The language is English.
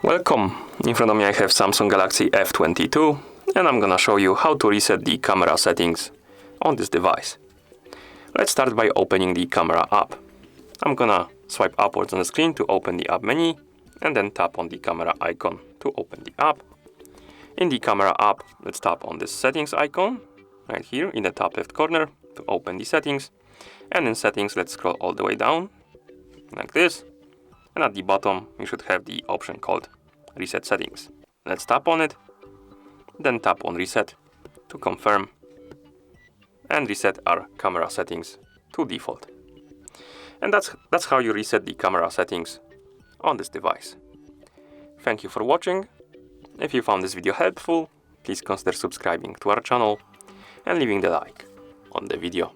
Welcome! In front of me I have Samsung Galaxy F22 and I'm gonna show you how to reset the camera settings on this device. Let's start by opening the camera app. I'm gonna swipe upwards on the screen to open the app menu and then tap on the camera icon to open the app. In the camera app, let's tap on this settings icon right here in the top left corner to open the settings. And in settings, let's scroll all the way down like this. And at the bottom, you should have the option called Reset Settings. Let's tap on it, then tap on Reset to confirm and reset our camera settings to default. And that's how you reset the camera settings on this device. Thank you for watching. If you found this video helpful, please consider subscribing to our channel and leaving the like on the video.